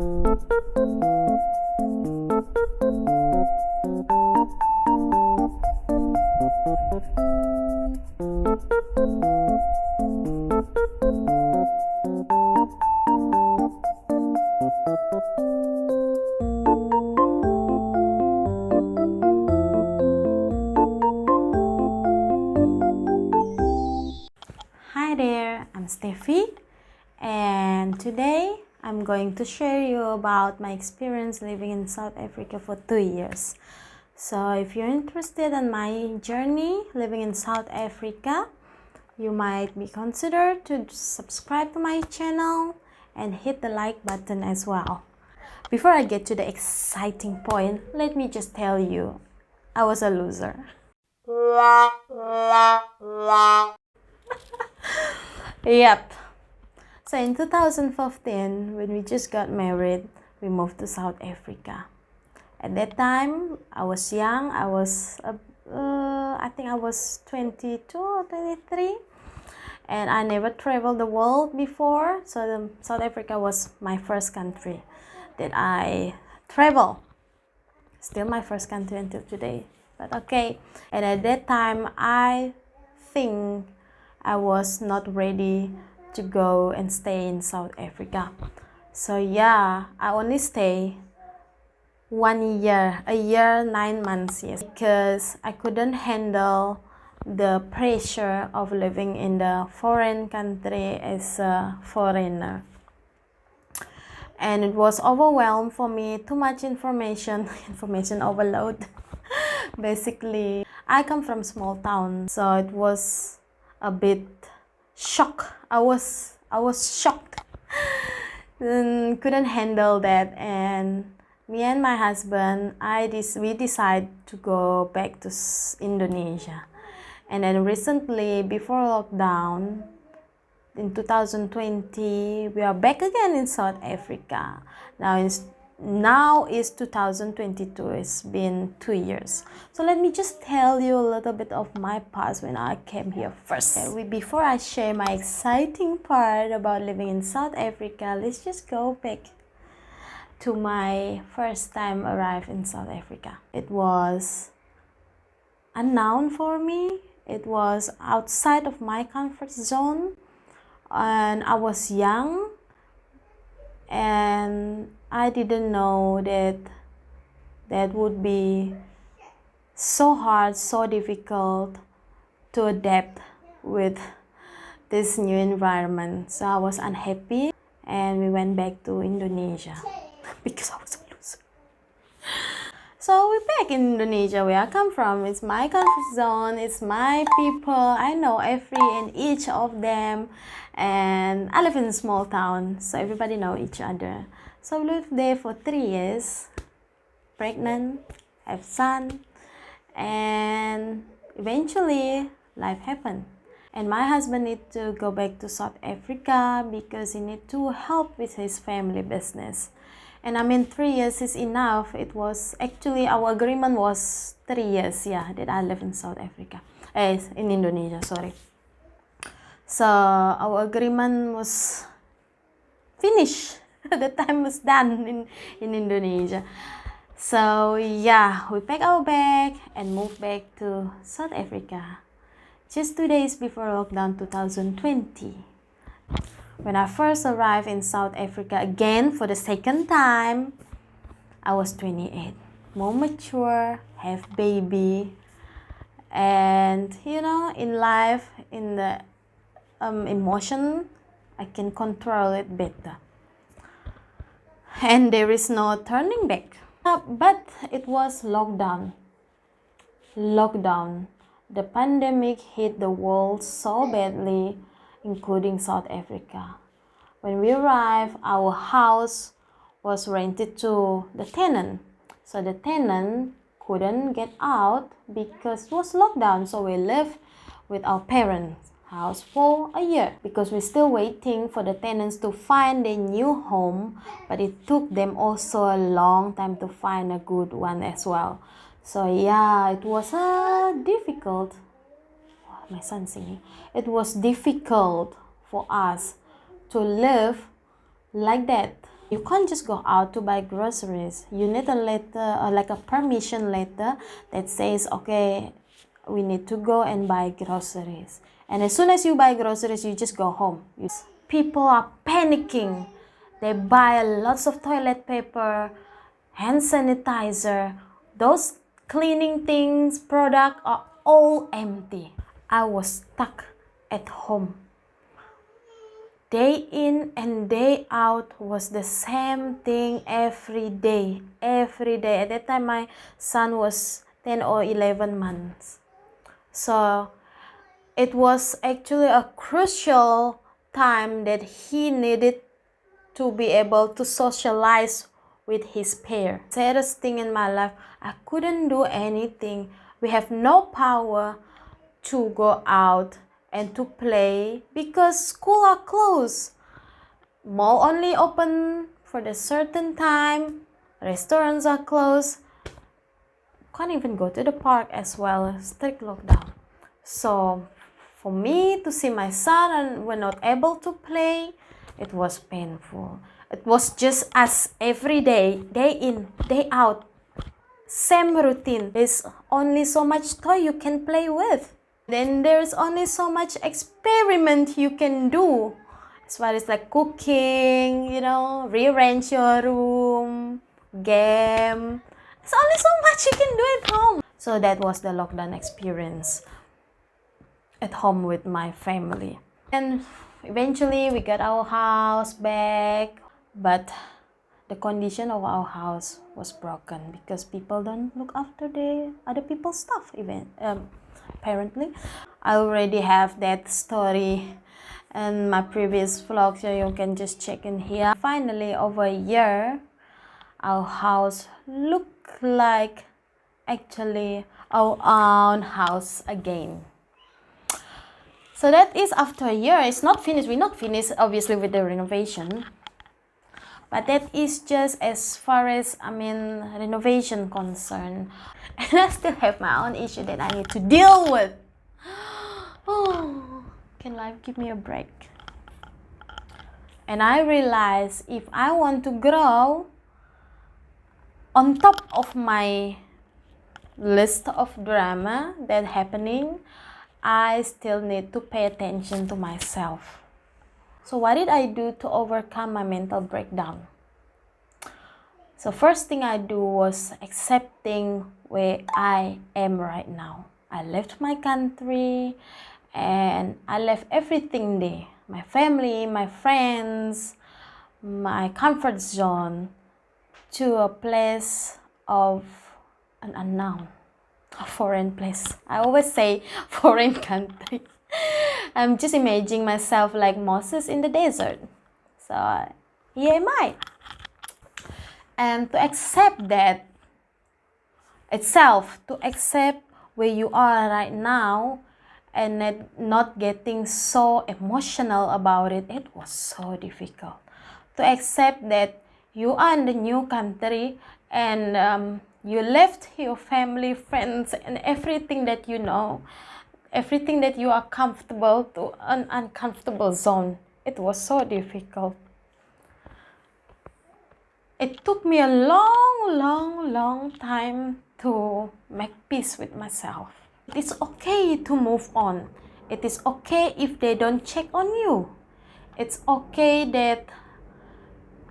Hi there, I'm Steffi, and today I'm going to share you about my experience living in South Africa for 2 years. So if you're interested in my journey living in South Africa, you might be considered to subscribe to my channel and hit the like button as well. Before I get to the exciting point, let me just tell you, I was a loser. Yep. So in 2015, when we just got married, we moved to South Africa. At that time, I was young. I think I was 22 or 23. And I never traveled the world before. So South Africa was my first country that I traveled. Still my first country until today. But okay. And at that time, I think I was not ready to go and stay in South Africa. So yeah, I only stay 1 year, a year, 9 months, yes, because I couldn't handle the pressure of living in the foreign country as a foreigner. And it was overwhelmed for me, too much information, information overload. Basically, I come from small town, so it was a bit shock. I was shocked and couldn't handle that, and me and my husband, we decided to go back to Indonesia. And then recently, before lockdown in 2020, we are back again in South Africa. Now is 2022. It's been 2 years. So let me just tell you a little bit of my past when I came here first. Before I share my exciting part about living in South Africa, let's just go back to my first time arrive in South Africa. It was unknown for me. It was outside of my comfort zone, and I was young, and I didn't know that would be so hard, so difficult to adapt with this new environment. So I was unhappy, and we went back to Indonesia because I was a loser. So we're back in Indonesia, where I come from. It's my comfort zone, it's my people. I know every and each of them, and I live in a small town, so everybody know each other. So we lived there for 3 years, pregnant, have son, and eventually life happened. And my husband need to go back to South Africa because he need to help with his family business. And I mean, 3 years is enough. It was actually, our agreement was 3 years, yeah, that I live in South Africa, in Indonesia, sorry. So our agreement was finished. The time was done in Indonesia. So yeah, we packed our bag and moved back to South Africa just 2 days before lockdown 2020. When I first arrived in South Africa again for the second time, I was 28, more mature, have baby, and you know, in life, in the emotion, I can control it better. And there is no turning back. But it was lockdown. The pandemic hit the world so badly, including South Africa. When we arrived, our house was rented to the tenant. So the tenant couldn't get out because it was lockdown. So we lived with our parents' house for a year because we're still waiting for the tenants to find a new home, but it took them also a long time to find a good one as well. So yeah, it was difficult. My son singing. It was difficult for us to live like that You can't just go out to buy groceries. You need a letter, like a permission letter that says, okay, we need to go and buy groceries. And as soon as you buy groceries, you just go home. People are panicking. They buy lots of toilet paper, hand sanitizer. Those cleaning things, product are all empty. I was stuck at home. Day in and day out was the same thing every day. Every day. At that time, my son was 10 or 11 months. So it was actually a crucial time that he needed to be able to socialize with his peer. Saddest thing in my life, I couldn't do anything. We have no power to go out and to play because school are closed. Mall only open for the certain time. Restaurants are closed. Can't even go to the park as well. Strict lockdown. So for me to see my son and we're not able to play, it was painful. It was just as every day, day in, day out, same routine. There's only so much toy you can play with. Then there's only so much experiment you can do. As far as like cooking, rearrange your room, game. There's only so much you can do at home. So that was the lockdown experience at home with my family. And eventually we got our house back, but the condition of our house was broken because people don't look after the other people's stuff apparently. I already have that story in my previous vlog, so you can just check in here. Finally, over a year, our house looked like actually our own house again. So that is after a year. It's not finished. We're not finished obviously with the renovation, but that is just as far as renovation concerned. And I still have my own issue that I need to deal with. Oh, can life give me a break? And I realize if I want to grow, on top of my list of drama that's happening, I still need to pay attention to myself. So what did I do to overcome my mental breakdown? So first thing I do was accepting where I am right now. I left my country and I left everything there. My family, my friends, my comfort zone, to a place of an unknown, a foreign place. I always say foreign country. I'm just imagining myself like Moses in the desert. So here am I. And to accept that itself, to accept where you are right now and not getting so emotional about it, it was so difficult. To accept that you are in the new country and you left your family, friends, and everything that you know, everything that you are comfortable to an uncomfortable zone. It was so difficult. It took me a long time to make peace with myself. It is okay to move on. It is okay if they don't check on you. It's okay that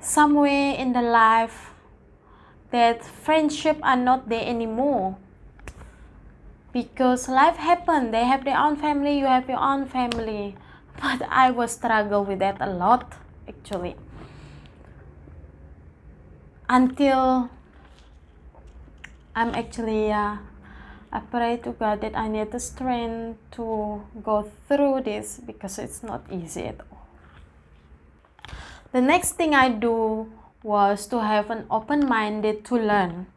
somewhere in the life that friendship are not there anymore. Because life happened. They have their own family, you have your own family. But I was struggle with that a lot actually. Until I'm actually I pray to God that I need the strength to go through this because it's not easy at all. The next thing I do was to have an open-minded to learn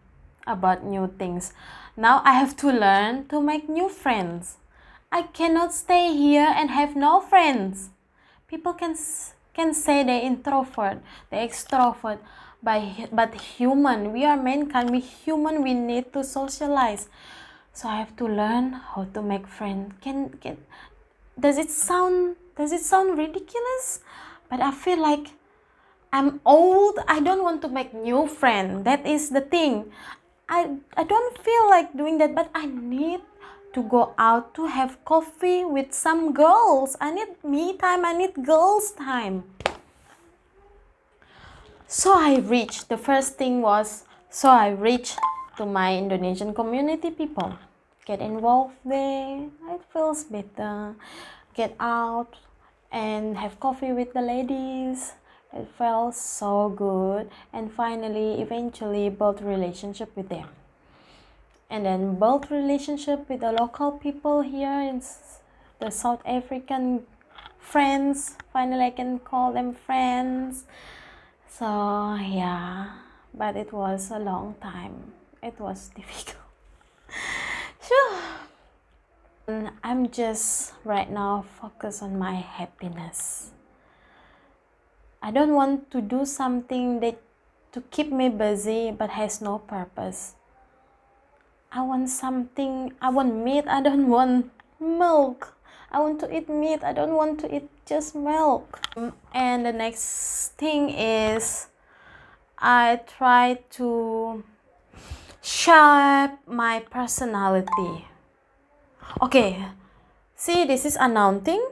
about new things. Now I have to learn to make new friends. I cannot stay here and have no friends. People can say they're introvert, they're extrovert, but human, we are mankind, we human, we need to socialize. So I have to learn how to make friends. Does it sound ridiculous? But I feel like I'm old. I don't want to make new friends. That is the thing. I don't feel like doing that, but I need to go out to have coffee with some girls. I need me time. I need girls time. So the first thing was, I reached to my Indonesian community people. Get involved there. It feels better. Get out and have coffee with the ladies. It felt so good, and finally eventually build relationship with them, and then build relationship with the local people here in the South African friends. Finally I can call them friends. So yeah, but it was a long time. It was difficult. Sure. I'm just right now focused on my happiness. I don't want to do something that to keep me busy but has no purpose. I want something, I want meat, I don't want milk. I want to eat meat, I don't want to eat just milk. And the next thing is I try to shape my personality. Okay, see, this is announcing.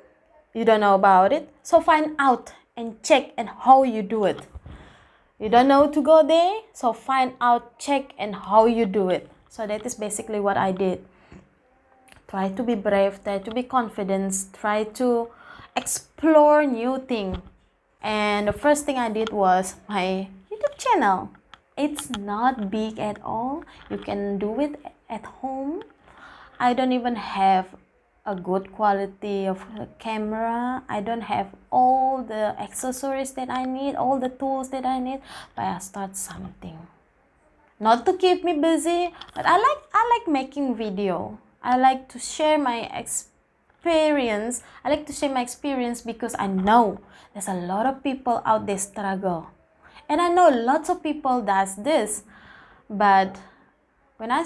You don't know about it, so find out and check and how you do it. You don't know to go there, so find out, check, and how you do it. So that is basically what I did. Try to be brave, try to be confident, try to explore new things. And the first thing I did was my YouTube channel. It's not big at all. You can do it at home. I don't even have a good quality of camera. I don't have all the accessories that I need, all the tools that I need, but I start something. Not to keep me busy, but I like making video. I like to share my experience. I like to share my experience because I know there's a lot of people out there struggle. And I know lots of people does this, but when I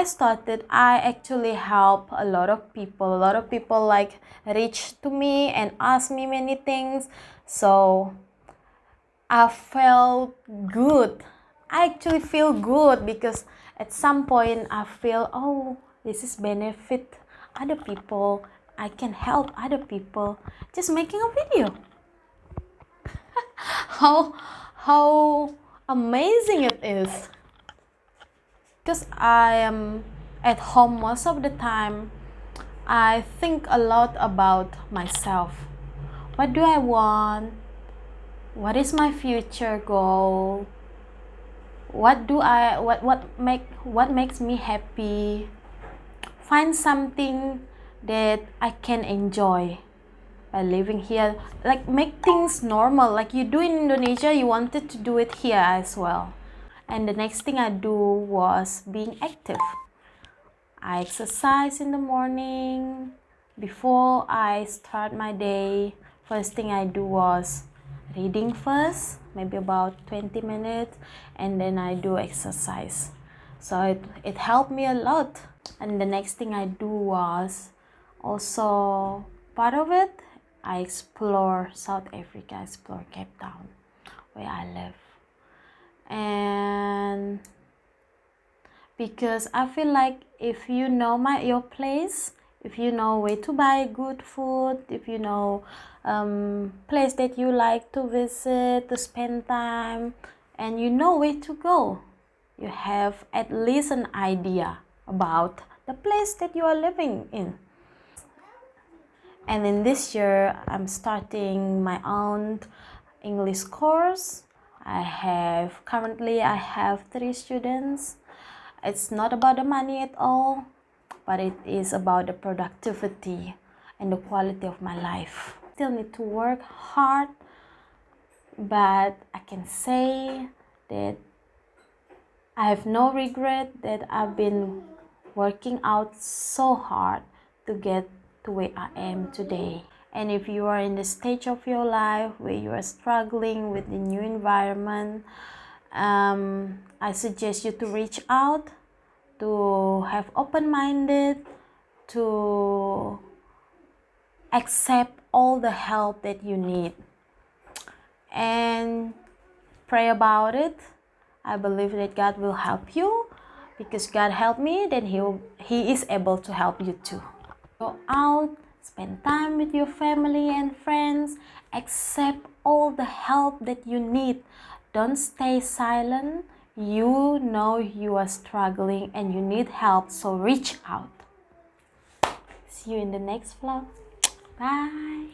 started, I actually help a lot of people. A lot of people like reach to me and ask me many things. So I felt good. I actually feel good because at some point I feel, oh, this is benefit other people. I can help other people just making a video. how amazing it is. Because I am at home most of the time, I think a lot about myself. What do I want? What is my future goal? What makes me happy? Find something that I can enjoy by living here. Like make things normal. Like you do in Indonesia, you wanted to do it here as well. And the next thing I do was being active. I exercise in the morning. Before I start my day, first thing I do was reading first, maybe about 20 minutes, and then I do exercise. So it helped me a lot. And the next thing I do was also part of it, I explore South Africa, I explore Cape Town, where I live. And because I feel like if you know your place, if you know where to buy good food, if you know place that you like to visit, to spend time, and you know where to go, you have at least an idea about the place that you are living in. And in this year, I'm starting my own English course. Currently I have 3 students. It's not about the money at all, but it is about the productivity and the quality of my life. Still need to work hard, but I can say that I have no regret that I've been working out so hard to get to where I am today. And if you are in the stage of your life where you are struggling with the new environment, I suggest you to reach out, to have open-minded, to accept all the help that you need. and pray about it. I believe that God will help you, because God helped me, then He is able to help you too. Go out, spend time with your family and friends, accept all the help that you need. Don't stay silent. You know you are struggling and you need help, so reach out. See you in the next vlog. Bye.